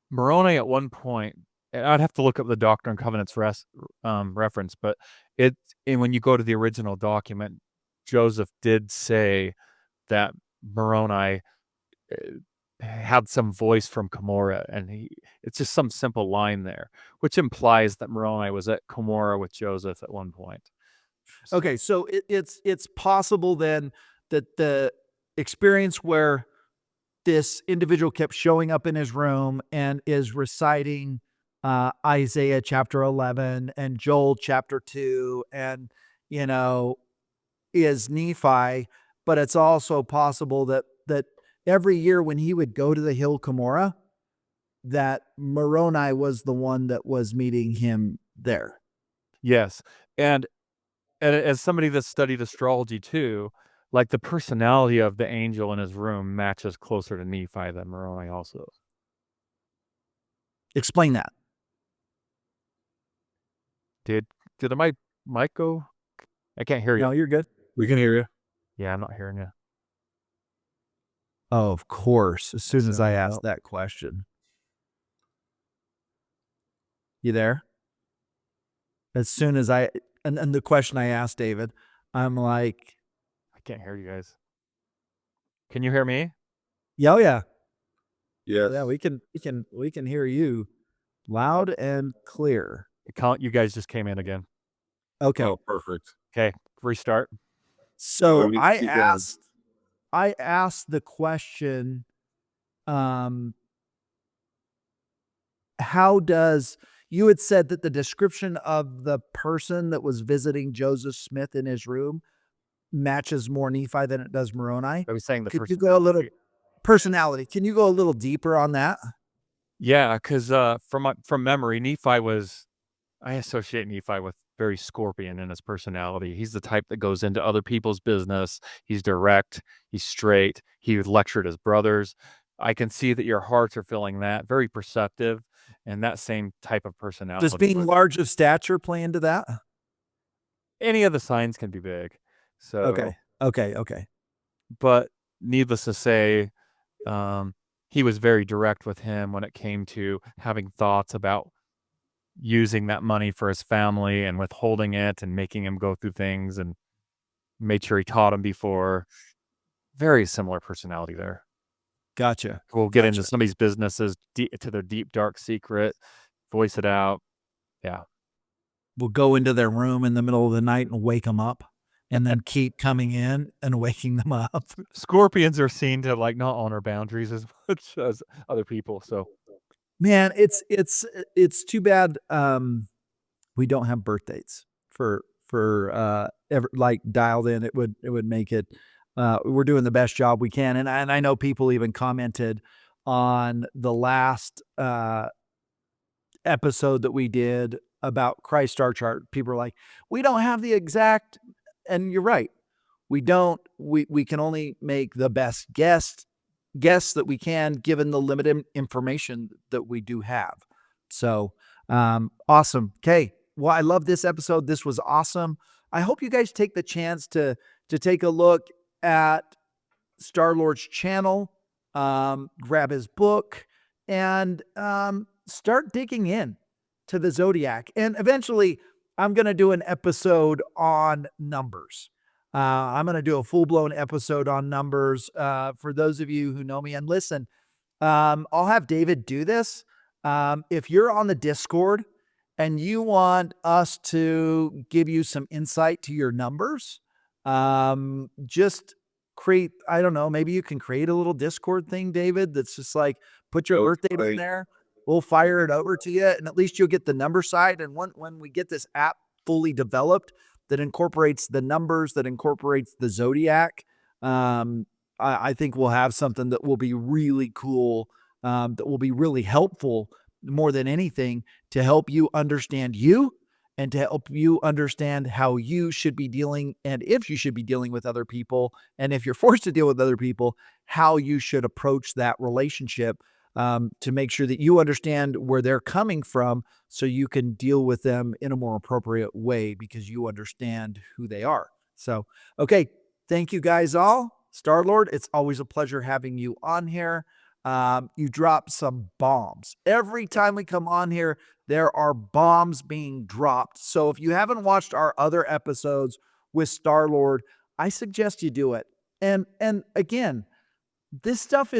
Moroni at one point, and I'd have to look up the Doctrine and Covenants reference, but and when you go to the original document, Joseph did say that Moroni had some voice from Cumorah, and it's just some simple line there, which implies that Moroni was at Cumorah with Joseph at one point. Okay, so it's possible then that the experience where this individual kept showing up in his room and is reciting Isaiah chapter 11 and Joel chapter 2 and, is Nephi, but it's also possible that every year when he would go to the hill Cumorah, that Moroni was the one that was meeting him there. Yes, and as somebody that studied astrology too, like the personality of the angel in his room matches closer to Nephi than Moroni also. Explain that. Did my mic go? I can't hear you. No, you're good. We can hear you. Yeah, I'm not hearing you. Oh, of course. As soon as I asked that question. You there? As soon as and the question I asked David, I'm like, I can't hear you guys. Can you hear me? yeah, oh yeah. Yes. Yeah, we can hear you loud and clear. You guys just came in again. Okay. Oh, perfect. Okay, restart. So keep going. I asked the question, how does, you had said that the description of the person that was visiting Joseph Smith in his room matches more Nephi than it does Moroni. I was saying the Could person. you go a little personality. Can you go a little deeper on that? Yeah, because from memory, I associate Nephi with very Scorpion in his personality. He's the type that goes into other people's business. He's direct. He's straight. He would lecture at his brothers. I can see that your hearts are feeling that. Very perceptive, and that same type of personality. Does being large of stature play into that? Any of the signs can be big. So Okay. but needless to say, he was very direct with him when it came to having thoughts about using that money for his family and withholding it and making him go through things, and made sure he taught him before. Very similar personality there. Gotcha. We'll get into somebody's businesses, to their deep, dark secret, voice it out. Yeah. We'll go into their room in the middle of the night and wake them up, and then keep coming in and waking them up. Scorpions are seen to like not honor boundaries as much as other people. So Man, it's too bad we don't have birth dates for ever like dialed in. It would make it we're doing the best job we can. And I know people even commented on the last episode that we did about Christ star chart. People are like, we don't have the exact, and you're right. We don't, we can only make the best guess that we can given the limited information that we do have. So awesome. Okay. Well, I love this episode. This was awesome. I hope you guys take the chance to take a look at Star-Lord's channel, grab his book, and start digging in to the Zodiac. And eventually, I'm going to do an episode on numbers. I'm going to do a full-blown episode on numbers for those of you who know me. And listen, I'll have David do this. If you're on the Discord and you want us to give you some insight to your numbers, just create, I don't know, maybe you can create a little Discord thing, David, that's just like, put your birth date in there. We'll fire it over to you, and at least you'll get the number side. And when we get this app fully developed that incorporates the numbers, that incorporates the Zodiac, I think we'll have something that will be really cool, that will be really helpful more than anything to help you understand you and to help you understand how you should be dealing, and if you should be dealing with other people, and if you're forced to deal with other people, how you should approach that relationship, to make sure that you understand where they're coming from so you can deal with them in a more appropriate way because you understand who they are. So, okay. Thank you guys all. Star-Lord, it's always a pleasure having you on here. You drop some bombs. Every time we come on here, there are bombs being dropped. So if you haven't watched our other episodes with Star-Lord, I suggest you do it. And again, this stuff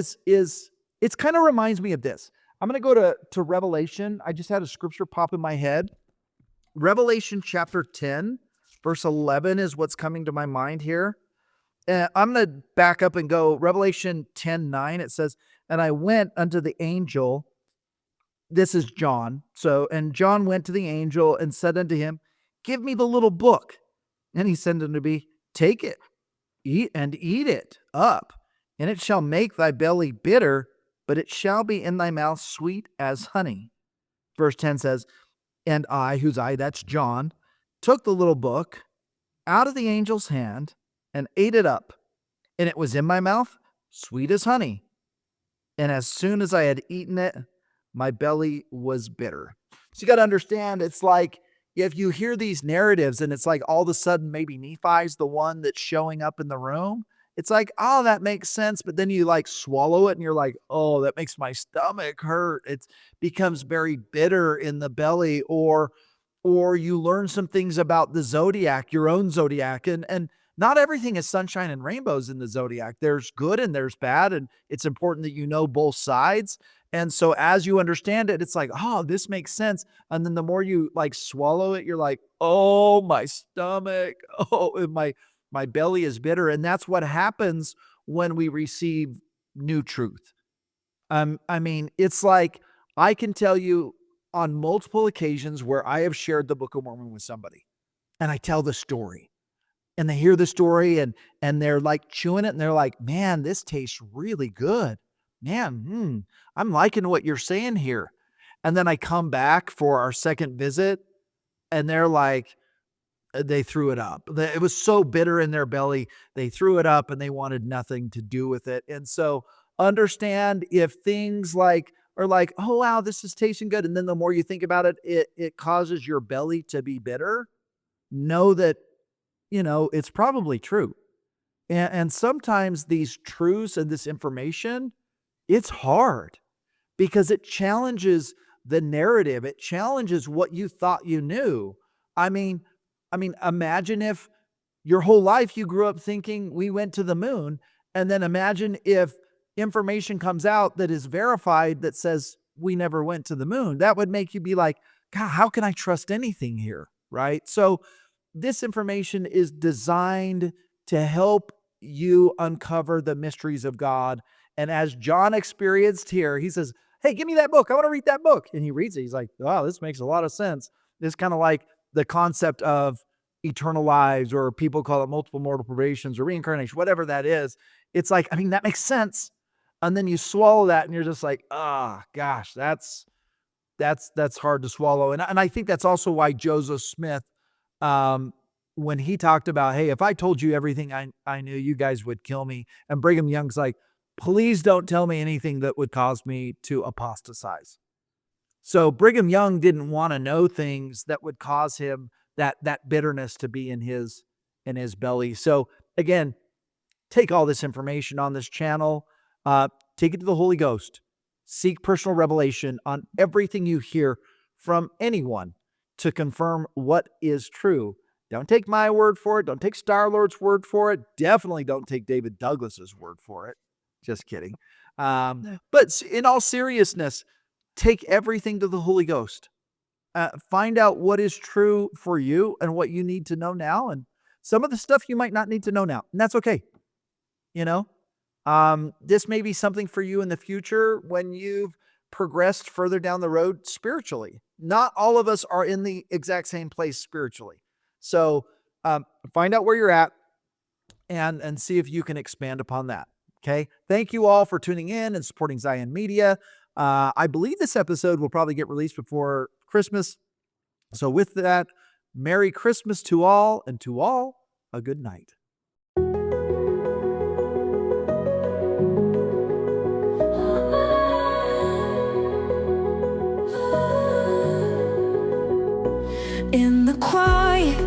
it's kind of reminds me of this. I'm going to go to Revelation. I just had a scripture pop in my head. Revelation chapter 10, verse 11 is what's coming to my mind here. I'm going to back up and go Revelation 10:9. It says, and I went unto the angel. This is John. And John went to the angel and said unto him, give me the little book. And he said unto me, take it, eat it up, and it shall make thy belly bitter, but it shall be in thy mouth sweet as honey. Verse 10 says, and I, who's I, that's John, took the little book out of the angel's hand and ate it up, and it was in my mouth sweet as honey. And as soon as I had eaten it, my belly was bitter. So you got to understand, it's like if you hear these narratives and it's like all of a sudden maybe Nephi's the one that's showing up in the room, it's like, oh, that makes sense. But then you like swallow it and you're like, oh, that makes my stomach hurt. It becomes very bitter in the belly. Or you learn some things about the Zodiac, your own Zodiac. And not everything is sunshine and rainbows in the Zodiac. There's good and there's bad. And it's important that you know both sides. And so as you understand it, it's like, oh, this makes sense. And then the more you like swallow it, you're like, oh, my stomach. Oh, my belly is bitter. And that's what happens when we receive new truth. I mean, it's like I can tell you on multiple occasions where I have shared the Book of Mormon with somebody and I tell the story. and they hear the story and they're like chewing it and they're like, man, this tastes really good. Man, I'm liking what you're saying here. And then I come back for our second visit and they're like, they threw it up. It was so bitter in their belly. They threw it up and they wanted nothing to do with it. And so understand if things like are like, oh, wow, this is tasting good. And then the more you think about it, it causes your belly to be bitter. Know that, it's probably true. And sometimes these truths and this information, it's hard because it challenges the narrative. It challenges what you thought you knew. I mean, imagine if your whole life you grew up thinking we went to the moon, and then imagine if information comes out that is verified that says we never went to the moon. That would make you be like, God, how can I trust anything here? Right? So this information is designed to help you uncover the mysteries of God. And as John experienced here, he says, hey, give me that book. I want to read that book. And he reads it. He's like, wow, this makes a lot of sense. It's kind of like the concept of eternal lives, or people call it multiple mortal probations or reincarnation, whatever that is. It's like, that makes sense. And then you swallow that and you're just like, gosh, that's hard to swallow. And I think that's also why Joseph Smith, when he talked about, hey, if I told you everything I knew, you guys would kill me. And Brigham Young's like, please don't tell me anything that would cause me to apostatize. So Brigham Young didn't want to know things that would cause him that bitterness to be in his belly. So again, take all this information on this channel, take it to the Holy Ghost, seek personal revelation on everything you hear from anyone to confirm what is true. Don't take my word for it. Don't take Star-Lord's word for it. Definitely don't take David Douglas's word for it. Just kidding. But in all seriousness, take everything to the Holy Ghost. Find out what is true for you and what you need to know now. And some of the stuff you might not need to know now. And that's okay. This may be something for you in the future when you've progressed further down the road spiritually. Not all of us are in the exact same place spiritually. So find out where you're at and see if you can expand upon that. Okay. Thank you all for tuning in and supporting Zion Media. I believe this episode will probably get released before Christmas. So with that, Merry Christmas to all, and to all, a good night. In the quiet,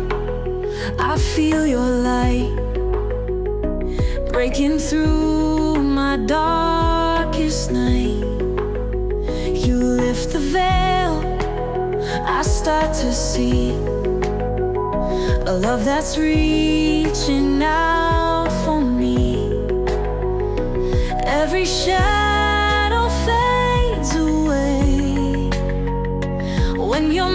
I feel your light breaking through my darkest night. You lift the veil, I start to see a love that's reaching out for me. Every shadow fades away when you're